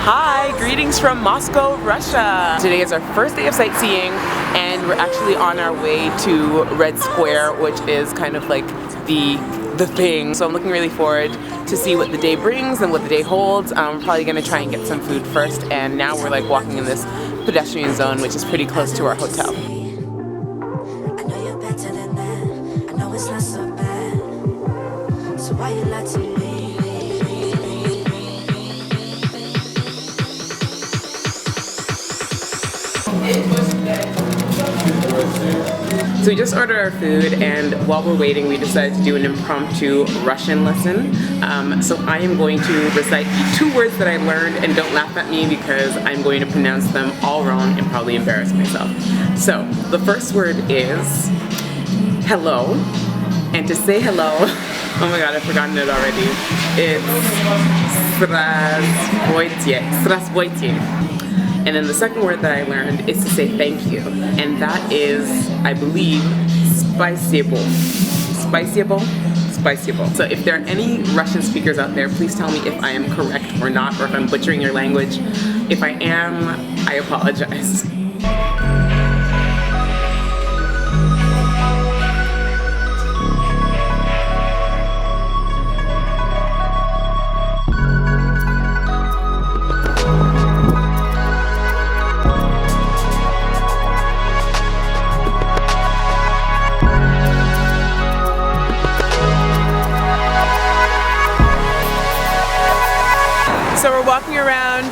Hi, greetings from Moscow, Russia. Today is our first day of sightseeing and we're actually on our way to Red Square, which is kind of like the thing. So I'm looking really forward to see what the day brings and what the day holds. We're probably gonna try and get some food first, and now we're like walking in this pedestrian zone which is pretty close to our hotel. So we just ordered our food, and while we're waiting we decided to do an impromptu Russian lesson. So I am going to recite the 2 words that I learned, and don't laugh at me because I'm going to pronounce them all wrong and probably embarrass myself. So the first word is hello, and to say hello, oh my god, I've forgotten it already. It's Здравствуйте. And then the second word that I learned is to say thank you, and that is, I believe, spasibo. Spasibo. So if there are any Russian speakers out there, please tell me if I am correct or not, or if I'm butchering your language. If I am, I apologize. So we're walking around,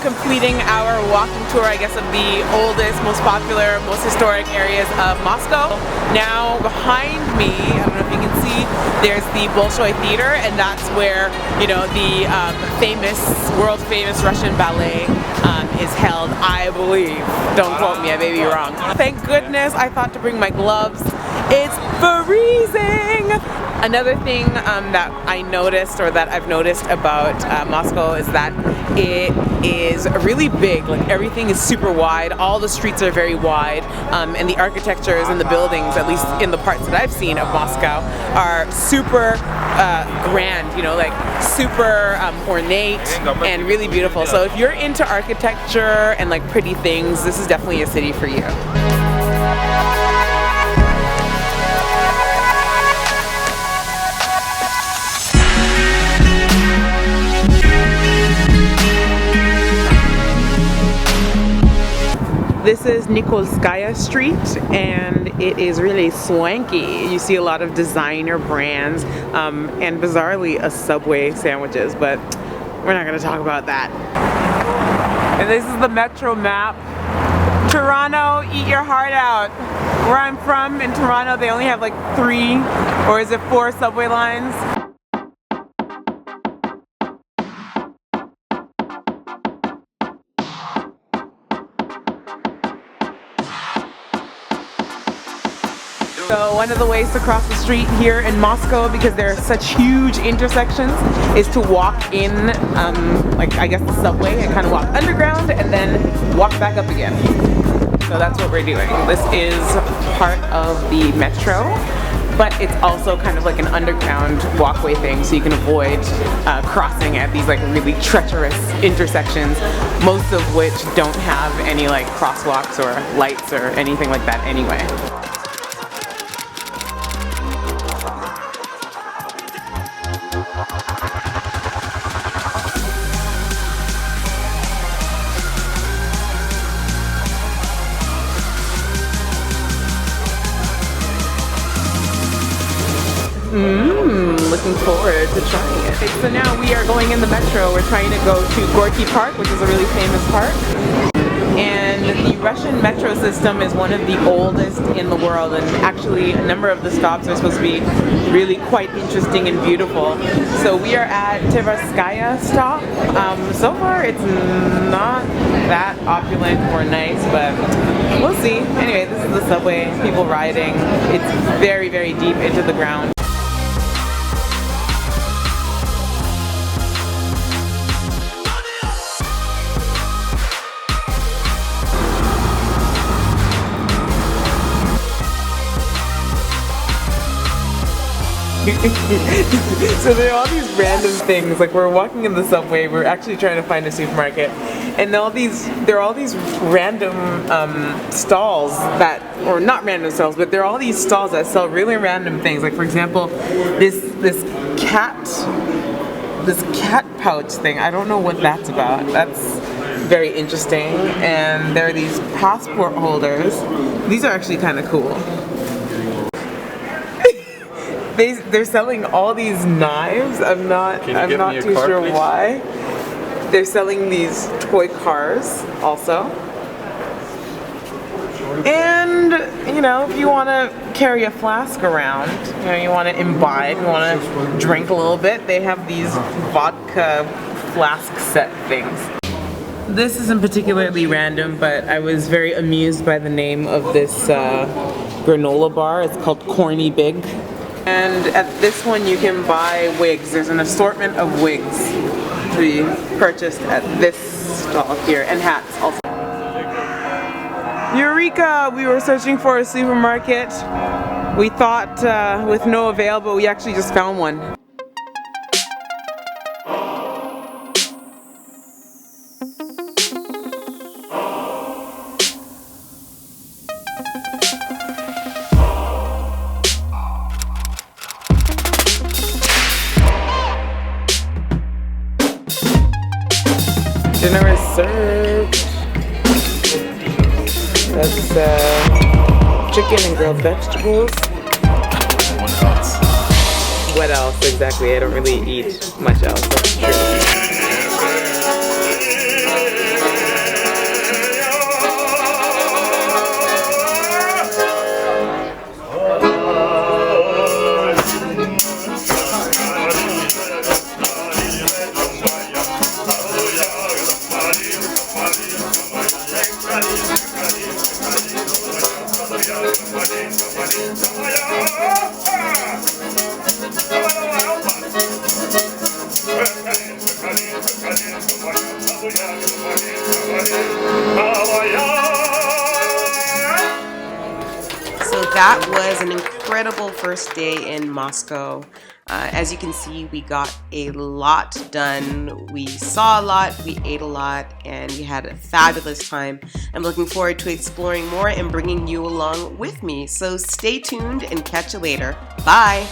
completing our walking tour, I guess, of the oldest, most popular, most historic areas of Moscow. Now behind me, I don't know if you can see, there's the Bolshoi Theater, and that's where, you know, the world famous Russian ballet is held, I believe. Don't quote me, I may be wrong. Thank goodness I thought to bring my gloves. It's freezing! Another thing that I noticed, or that I've noticed about Moscow, is that it is really big. Like, everything is super wide, all the streets are very wide, and the architectures and the buildings, at least in the parts that I've seen of Moscow, are super grand, you know, like super ornate and really beautiful. So if you're into architecture and like pretty things, this is definitely a city for you. This is Nikolskaya Street, and it is really swanky. You see a lot of designer brands, and bizarrely a Subway sandwiches, but we're not going to talk about that. And this is the metro map. Toronto, eat your heart out. Where I'm from, in Toronto, they only have like 3, or is it 4 subway lines? So one of the ways to cross the street here in Moscow, because there are such huge intersections, is to walk in, like, I guess the subway, and kind of walk underground and then walk back up again. So that's what we're doing. This is part of the metro, but it's also kind of like an underground walkway thing, so you can avoid crossing at these like really treacherous intersections, most of which don't have any like crosswalks or lights or anything like that anyway. Looking forward to trying it. Okay, so now we are going in the metro. We're trying to go to Gorky Park, which is a really famous park. And the Russian metro system is one of the oldest in the world, and actually a number of the stops are supposed to be really quite interesting and beautiful. So we are at Tverskaya stop. So far it's not that opulent or nice, but we'll see. Anyway, this is the subway, people riding. It's very, very deep into the ground. So there are all these random things. Like we're walking in the subway. We're actually trying to find a supermarket, and there are all these random stalls that, or not random stalls, but there are all these stalls that sell really random things. Like for example, this cat pouch thing. I don't know what that's about. That's very interesting. And there are these passport holders. These are actually kind of cool. They're selling all these knives. I'm not too sure why. They're selling these toy cars also. And you know, if you want to carry a flask around, you know, you want to imbibe, you want to drink a little bit, they have these vodka flask set things. This isn't particularly random, but I was very amused by the name of this granola bar. It's called Corny Big. And at this one you can buy wigs. There's an assortment of wigs to be purchased at this stall here, and hats also. Eureka! We were searching for a supermarket. We thought with no avail, but we actually just found one. Dinner is served. That's chicken and grilled vegetables. What else? What else exactly? I don't really eat much else. That's true. So that was an incredible first day in Moscow. As you can see, we got a lot done. We saw a lot, we ate a lot, and we had a fabulous time. I'm looking forward to exploring more and bringing you along with me. So stay tuned and catch you later. Bye!